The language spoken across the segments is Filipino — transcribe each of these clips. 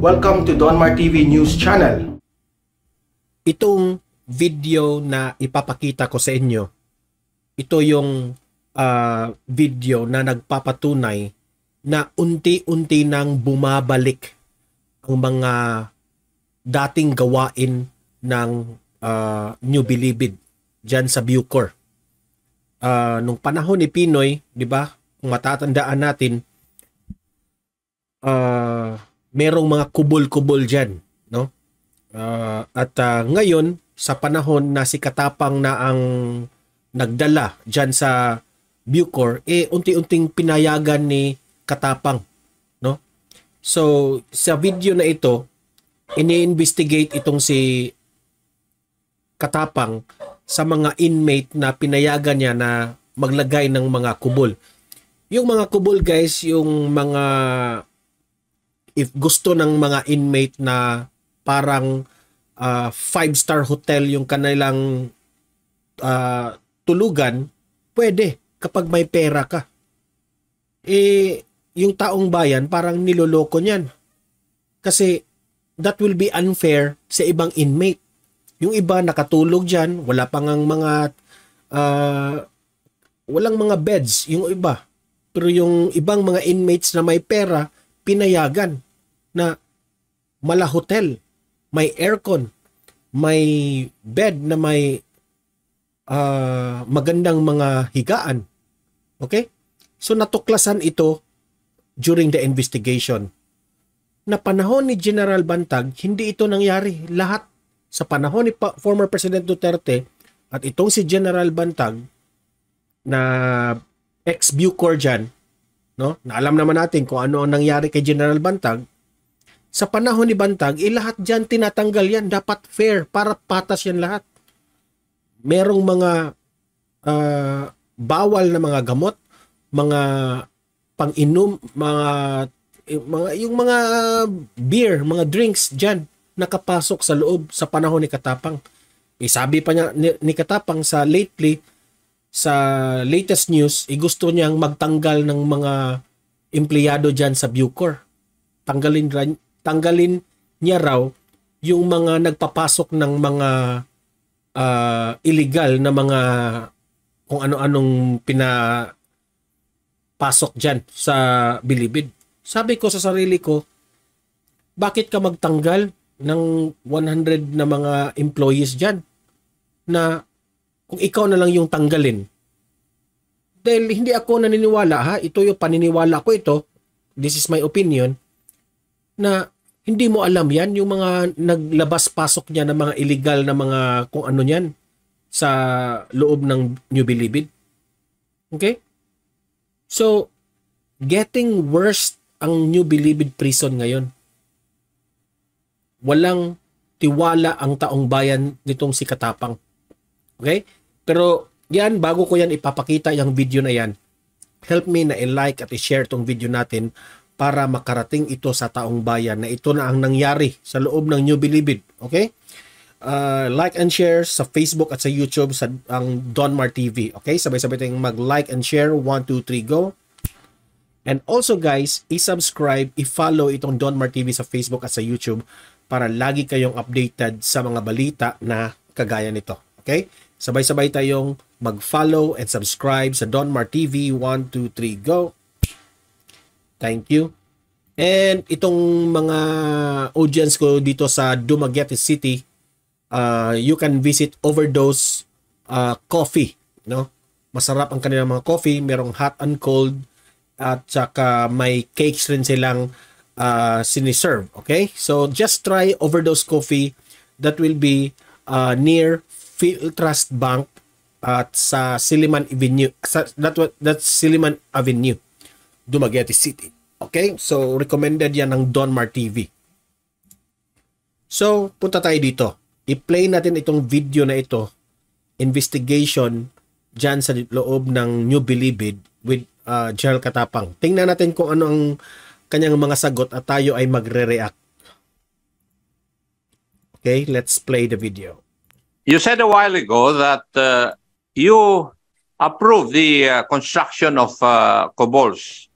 Welcome to Donmar TV News Channel. Itong video na ipapakita ko sa inyo, ito yung video na nagpapatunay na unti-unti nang bumabalik ang mga dating gawain ng New Bilibid dyan sa Bucor. Nung panahon ni Pinoy, di ba, kung matatandaan natin, merong mga kubol-kubol dyan, no? At ngayon, sa panahon na si Katapang na ang nagdala dyan sa Bucor, unti-unting pinayagan ni Katapang, no? So, sa video na ito, ini-investigate itong si Katapang sa mga inmate na pinayagan niya na maglagay ng mga kubol. Yung mga kubol, guys, yung mga, if gusto ng mga inmate na parang 5-star hotel yung kanilang tulugan, pwede kapag may pera ka. Yung taong bayan parang niloloko niyan. Kasi that will be unfair sa ibang inmate. Yung iba nakatulog dyan, wala pang mga walang mga beds yung iba. Pero yung ibang mga inmates na may pera, pinayagan na mala hotel, may aircon, may bed na may magandang mga higaan. Okay? So natuklasan ito during the investigation. Na panahon ni General Bantag, hindi ito nangyari. Lahat sa panahon ni former President Duterte at itong si General Bantag na ex-Bucor dyan, no? Na alam naman natin kung ano ang nangyari kay General Bantag. Sa panahon ni Bantag, lahat dyan tinatanggal yan. Dapat fair para patas yan lahat. Merong mga bawal na mga gamot, mga pang-inom, yung mga beer, mga drinks dyan nakapasok sa loob sa panahon ni Katapang. Sabi pa niya ni Katapang sa latest news, gusto niyang magtanggal ng mga empleyado dyan sa Bucor. Tanggalin niya raw yung mga nagpapasok ng mga illegal na mga kung ano-anong pinapasok dyan sa Bilibid. Sabi ko sa sarili ko, bakit ka magtanggal ng 100 na mga employees dyan na kung ikaw na lang yung tanggalin? Dahil hindi ako naniniwala, ha? Ito yung paniniwala ko ito, this is my opinion, na hindi mo alam yan, yung mga naglabas-pasok niya ng mga illegal na mga kung ano yan sa loob ng New Bilibid. Okay? So, getting worse ang New Bilibid prison ngayon. Walang tiwala ang taong bayan nitong si Katapang. Okay? Pero yan, bago ko yan ipapakita yung video na yan, help me na i-like at i-share tong video natin para makarating ito sa taong bayan na ito na ang nangyari sa loob ng New Bilibid. Okay? Like and share sa Facebook at sa YouTube sa ang Donmar TV. Okay? Sabay-sabay tayong mag-like and share. 1, 2, 3, go! And also guys, i-subscribe, i-follow itong Donmar TV sa Facebook at sa YouTube para lagi kayong updated sa mga balita na kagaya nito. Okay? Sabay-sabay tayong mag-follow and subscribe sa Donmar TV. 1, 2, 3, go! Thank you. And itong mga audience ko dito sa Dumaguete City, you can visit Overdose Coffee. No? Masarap ang kanilang mga coffee. Merong hot and cold. At saka may cakes rin silang siniserve. Okay? So just try Overdose Coffee. That will be near Philtrust Bank at sa Silliman Avenue. That's Silliman Avenue, Dumaguete City. Okay? So recommended yan ng Donmar TV. So punta tayo dito. I-play natin itong video na ito. Investigation dyan sa loob ng New Bilibid with General Katapang. Tingnan natin kung ano ang kanyang mga sagot at tayo ay magre-react. Okay, let's play the video. You said a while ago that you approved the construction of Cobols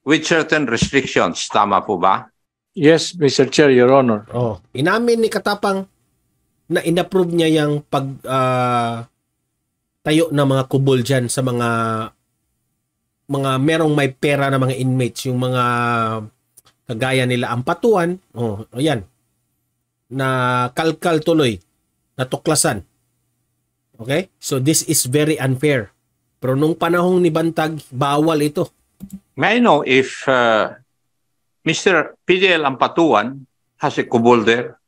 with certain restrictions. Tama po ba? Yes, Mr. Chair, Your Honor. Oh, inamin ni Katapang na inapprove niya yung tayo ng mga kubol dyan sa mga merong may pera na mga inmates, yung mga kagaya nila Ampatuan, ayan, na kalkal tuloy, natuklasan. Okay? So this is very unfair. Pero nung panahong ni Bantag, bawal ito. May I know if Mr. PDL Ampatuan has a kubol there?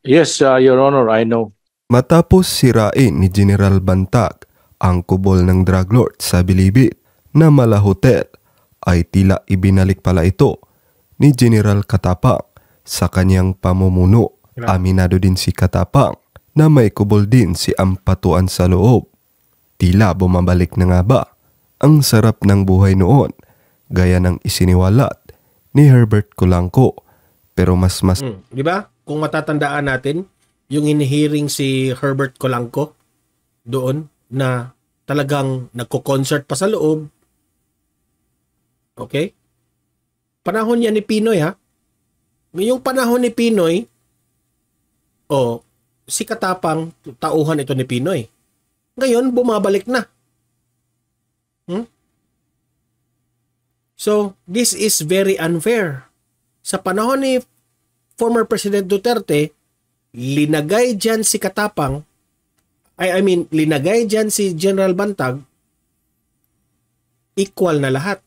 Yes, Your Honor, I know. Matapos sirain ni General Bantag ang kubol ng drug lord sa Bilibid na Mala Hotel, ay tila ibinalik pala ito ni General Katapang sa kanyang pamumuno. Aminado din si Katapang na may kubol din si Ampatuan sa loob. Tila bumabalik na nga ba ang sarap ng buhay noon, gaya ng isiniwalat ni Herbert Colanco. Pero mas di ba? Kung matatandaan natin, yung in-hearing si Herbert Colanco doon na talagang nagko-concert pa sa loob. Okay? Panahon niya ni Pinoy, ha? Ngayong panahon ni Pinoy, si Katapang, tauhan ito ni Pinoy. Ngayon, bumabalik na. So, this is very unfair. Sa panahon ni former President Duterte, linagay dyan si Katapang, linagay dyan si General Bantag, equal na lahat.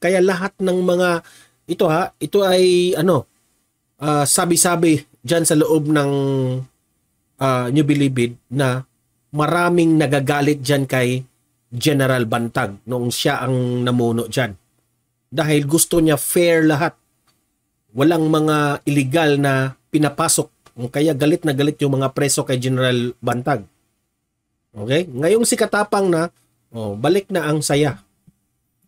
Kaya lahat ng mga, ito ay sabi-sabi dyan sa loob ng New Bilibid na maraming nagagalit dyan kay General Bantag noong siya ang namuno dyan. Dahil gusto niya fair lahat. Walang mga illegal na pinapasok. Kaya galit na galit yung mga preso kay General Bantag. Okay? Ngayong si Katapang na, balik na ang saya.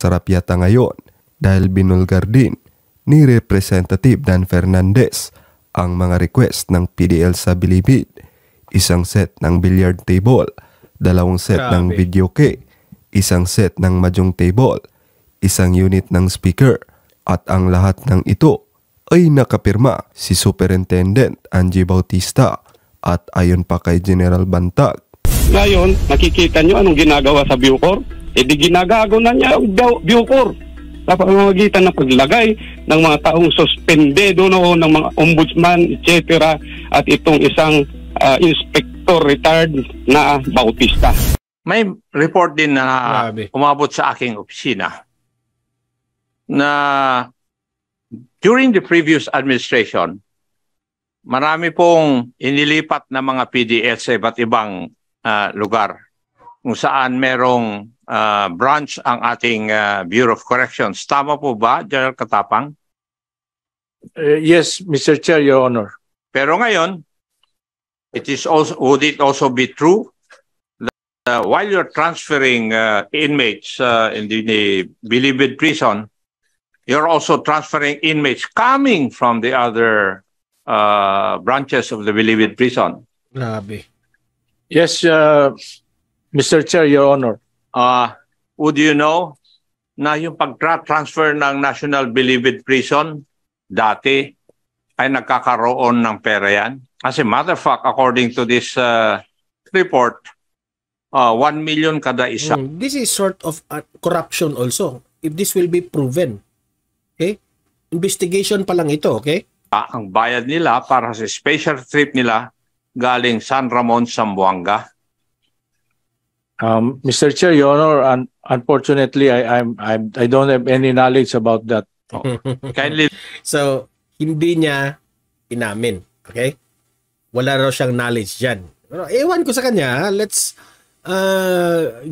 sarap yata ngayon dahil binulgar din ni Representative Dan Fernandez ang mga request ng PDL sa Bilibid. Isang set ng billiard table, 2 set ng video key, isang set ng mahjong table, isang unit ng speaker, at ang lahat ng ito ay nakapirma si Superintendent Angie Bautista at ayon pa kay General Bantag. Ngayon, nakikita nyo anong ginagawa sa Bucor? E di ginagago na niya ang Bucor sa pamamagitan ng paglagay ng mga taong suspendedo noon ng mga ombudsman, etc. At itong isang inspector retired na Bautista. May report din na umabot sa aking opisina na during the previous administration, marami pong inilipat na mga PDL sa iba't ibang lugar kung saan merong branch ang ating Bureau of Corrections. Tama po ba, General Katapang? Yes, Mr. Chair, Your Honor. Pero ngayon, would it also be true that while you're transferring inmates in the Bilibid prison, you're also transferring inmates coming from the other branches of the Bilibid prison? Grabe. Yes, Mr. Chair, Your Honor. Would you know na yung pag-transfer ng National Bilibid Prison dati ay nagkakaroon ng pera yan? As a matter of fact, according to this report, 1 million kada isa. This is sort of corruption also, if this will be proven. Okay? Investigation pa lang ito, okay? Ang bayad nila para sa special trip nila galing San Ramon, Zamboanga. Mr. Chair, Your Honor, unfortunately, I don't have any knowledge about that. Kindly. So, hindi niya inamin. Okay? Wala raw siyang knowledge dyan. Pero, ewan ko sa kanya. Let's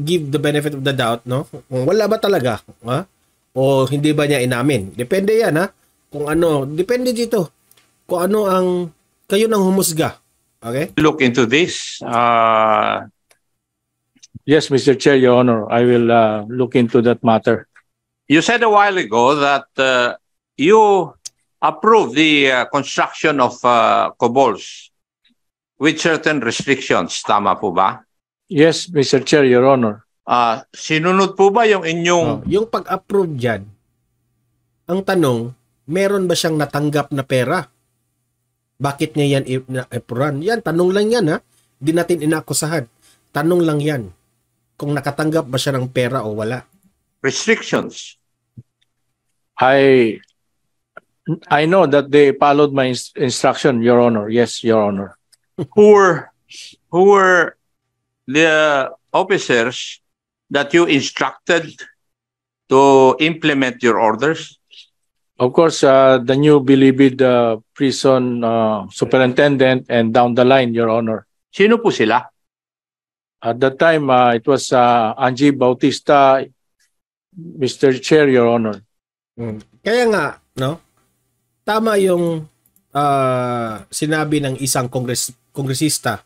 give the benefit of the doubt, no? Kung wala ba talaga? Ha? O hindi ba niya inamin? Depende yan, ha? Kung ano, depende dito. Kung ano ang kayo nang humusga. Okay? Look into this. Yes, Mr. Chair, Your Honor, I will look into that matter. You said a while ago that you approved the construction of Cobols with certain restrictions. Tama po ba? Yes, Mr. Chair, Your Honor. Sinunod po ba yung inyong... Yung pag-approve dyan, ang tanong, meron ba siyang natanggap na pera? Bakit niya yan ipuran? Yan, tanong lang yan ha. Di natin inaakusahan. Tanong lang yan. Kung nakatanggap ba siya ng pera o wala. Restrictions. I know that they followed my instruction, Your Honor. Yes, Your Honor. Who were the officers that you instructed to implement your orders? Of course, the new Bilibid prison superintendent and down the line, Your Honor. Sino po sila? At that time, it was Angie Bautista, Mr. Chair, Your Honor. Kaya nga, no? Tama yung sinabi ng isang kongresista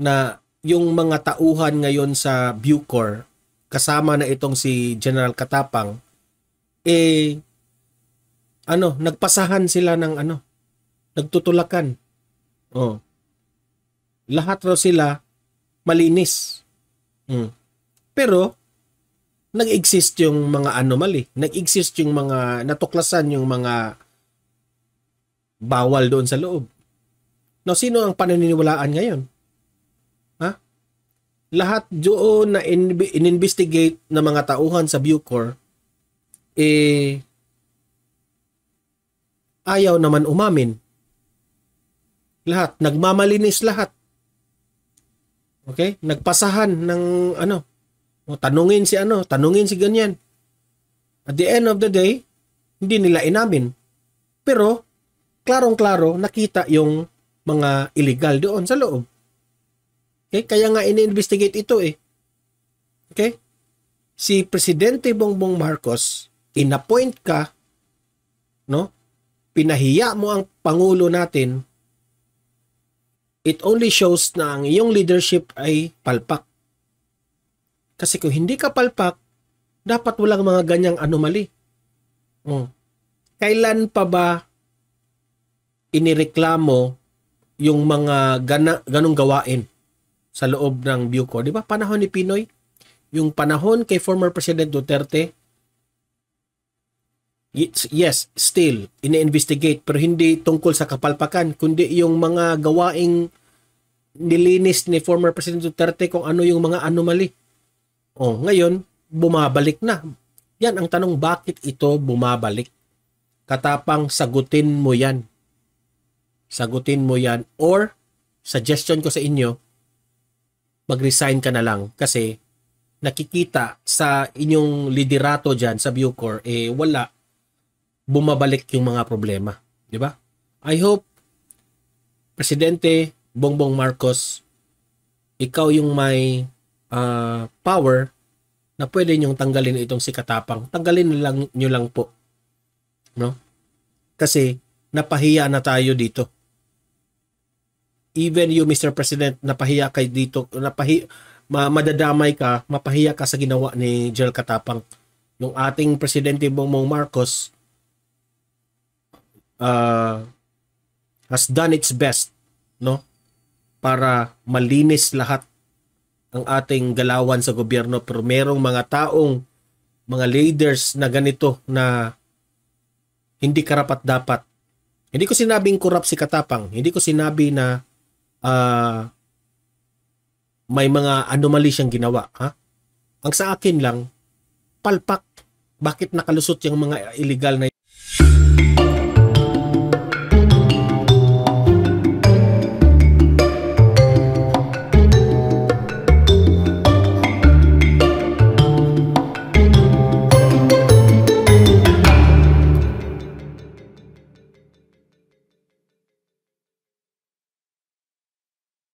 na yung mga tauhan ngayon sa Bucor, kasama na itong si General Katapang, nagpasahan sila ng nagtutulakan. Lahat raw sila malinis. Pero nag-exist yung mga anomaly, nag-exist yung mga natuklasan, yung mga bawal doon sa loob. Now, sino ang paniniwalaan ngayon? Ha? Lahat doon na in-investigate na mga tauhan sa Bucor, ayaw naman umamin. Lahat, nagmamalinis lahat. Okay? Nagpasahan ng tanungin si ganyan. At the end of the day, hindi nila inamin. Pero, klarong-klaro, nakita yung mga illegal doon sa loob. Okay? Kaya nga ini-investigate ito Okay? Si Presidente Bongbong Marcos, inappoint ka, no? Pinahiya mo ang Pangulo natin, it only shows na ang iyong leadership ay palpak. Kasi kung hindi ka palpak, dapat walang mga ganyang anomaly. Kailan pa ba inireklamo yung mga ganong gawain sa loob ng Bucor? Di ba? Panahon ni Pinoy, yung panahon kay former President Duterte, yes, still, ine-investigate, pero hindi tungkol sa kapalpakan, kundi yung mga gawaing nilinis ni former President Duterte kung ano yung mga anomaly. Ngayon, bumabalik na. Yan ang tanong, bakit ito bumabalik? Katapang, sagutin mo yan. Sagutin mo yan. Or, suggestion ko sa inyo, mag-resign ka na lang kasi nakikita sa inyong liderato dyan sa Bucor, wala bumabalik yung mga problema. Di ba? I hope, Presidente Bongbong Marcos, ikaw yung may power na pwede nyong tanggalin itong si Katapang. Tanggalin nyo lang po. No? Kasi, napahiya na tayo dito. Even you, Mr. President, napahiya kayo dito. Madadamay ka, mapahiya ka sa ginawa ni General Katapang. Yung ating Presidente Bongbong Marcos, has done its best, no, para malinis lahat ang ating galawan sa gobyerno, pero merong mga taong, mga leaders na ganito na hindi karapat-dapat. Hindi ko sinabing corrupt si Katapang, hindi ko sinabi na may mga anomaly siyang ginawa, ha? Ang sa akin lang, palpak, bakit nakalusot yung mga illegal na